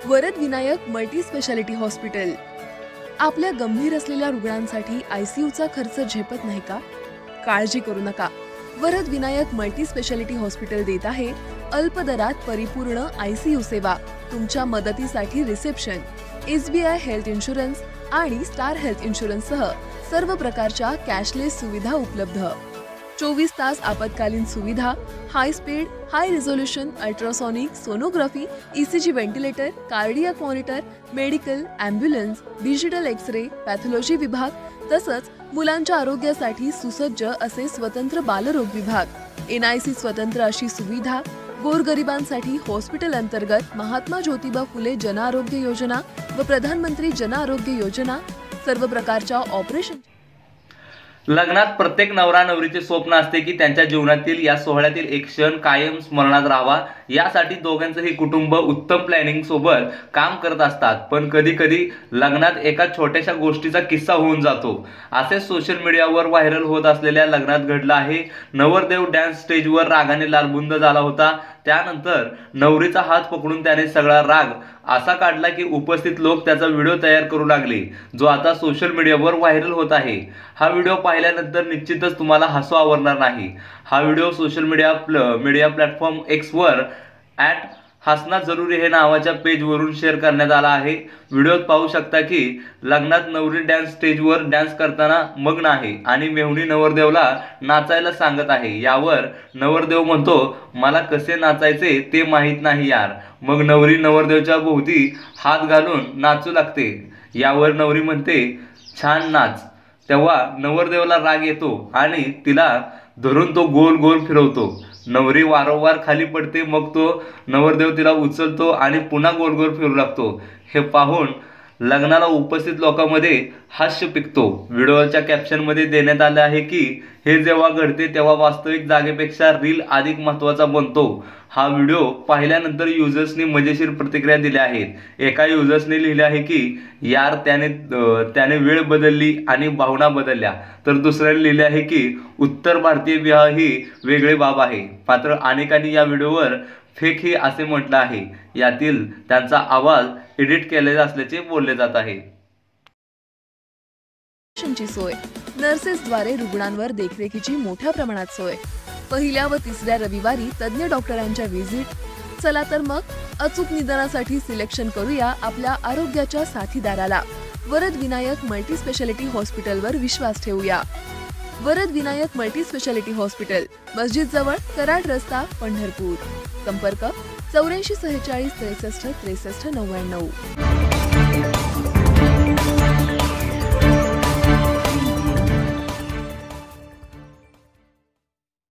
Varad Vinayak multi speciality hospital. आपल्या गंभीर असलेल्या रुग्णांसाठी आयसीयूचा खर्च झेपत नाही का? काळजी करू नका। Varad Vinayak multi speciality hospital देत आहे अल्प दरात परिपूर्ण आयसीयू सेवा। तुमच्या मदतीसाठी रिसेप्शन, SBI हेल्थ इन्शुरन्स आणि स्टार हेल्थ इन्शुरन्स सह सर्व प्रकारच्या कॅशलेस सुविधा उपलब्ध। 24 तास आपत्कालीन सुविधा, high speed, high resolution ultrasonic sonography, ECG ventilator, cardiac monitor, medical, ambulance, digital X ray, pathology विभाग, तसंच मुलांच्या आरोग्यासाठी सुसज्ज असे स्वतंत्र बालरोग विभाग, NIC स्वतंत्र अशी सुविधा, गोरगरिबांसाठी हॉस्पिटल अंतर्गत महात्मा ज्योतिबा फुले जन आरोग्य योजना व प्रधानमंत्री जन आरोग्य योजना, सर्व प्रकारच्या ऑपरेशन। लग्नात प्रत्येक नवरा नवरीचे स्वप्न असते की त्यांच्या जीवनातील या सोहळ्यातील एक क्षण कायम स्मरणात राहावा। यासाठी दोघांचंही कुटुंब उत्तम प्लॅनिंग सोबत काम करत असतात, पण कधी कधी लग्नात एका छोट्याशा गोष्टीचा किस्सा होऊन जातो। असे सोशल मीडियावर व्हायरल होत असलेल्या लग्नात घडलं आहे। नवरदेव डान्स स्टेजवर रागाने लालबुंद झाला होता। त्यानंतर नवरीचा हात पकडून त्याने सगळा राग असा काढला की उपस्थित लोक त्याचा व्हिडिओ तयार करू लागले, जो आता सोशल मीडियावर व्हायरल होत आहे। हा व्हिडिओ पाहिल्यानंतर निश्चितच तुम्हाला हसू आवरणार नाही। हा video social media platform X वर @हसना जरुरी हे नावाच्या पेजवरून शेअर करण्यात आला आहे। व्हिडिओत पाहू शकता की लग्नात नवरी डान्स स्टेजवर डान्स करताना मग्न आहे आणि मेहुणी नवरदेवला नाचायला सांगत आहे। यावर नवरदेव म्हणतो, मला कसे नाचायचे ते माहीत नाही यार। मग नवरी नवरदेवच्या भोवती हात घालून नाचू लागते। यावर नवरी म्हणते, छान नाच। तेव्हा नवरदेवाला राग येतो आणि तिला धरून तो गोल गोल फिरवतो। नवरी वारंवार खाली पडते, मग तो नवरदेव तिला उचलतो आणि पुन्हा गोल गोल फिरू लागतो। हे पाहून लग्नाला उपस्थित लोकांमध्ये हास्य पिकतो। व्हिडिओच्या कॅप्शनमध्ये देण्यात आले आहे की हे जेव्हा घडते तेव्हा वास्तविक जागेपेक्षा रील अधिक महत्त्वाचा बनतो। हा व्हिडिओ पाहिल्यानंतर युजर्सनी मजेशीर प्रतिक्रिया दिल्या आहेत। एका युजर्सने लिहिले आहे की यार त्याने वेळ बदलली आणि भावना बदलल्या, तर दुसऱ्याने लिहिले आहे की उत्तर भारतीय विवाह ही वेगळी बाब आहे। मात्र अनेकांनी या व्हिडिओवर फेक ही असे म्हटलं आहे। यातील त्यांचा आवाज एडिट केलेला असल्याचे बोलले जात आहे। सोय, नर्सेसद्वारे रुग्णांवर देखरेखीची मोठ्या प्रमाणात सोय, पहिल्या व तिसऱ्या रविवारी तज्ञ डॉक्टरांच्या व्हिजिट। चला तर मग अचूक निदानासाठी सिलेक्शन करूया आपल्या आरोग्याच्या साथीदाराला। वरद विनायक मल्टी स्पेशालिटी हॉस्पिटलवर विश्वास ठेवूया। Varad Vinayak multi speciality hospital, मस्जिद जवळ, कराड रस्ता, पंढरपूर। संपर्क 84 46 63 63 99।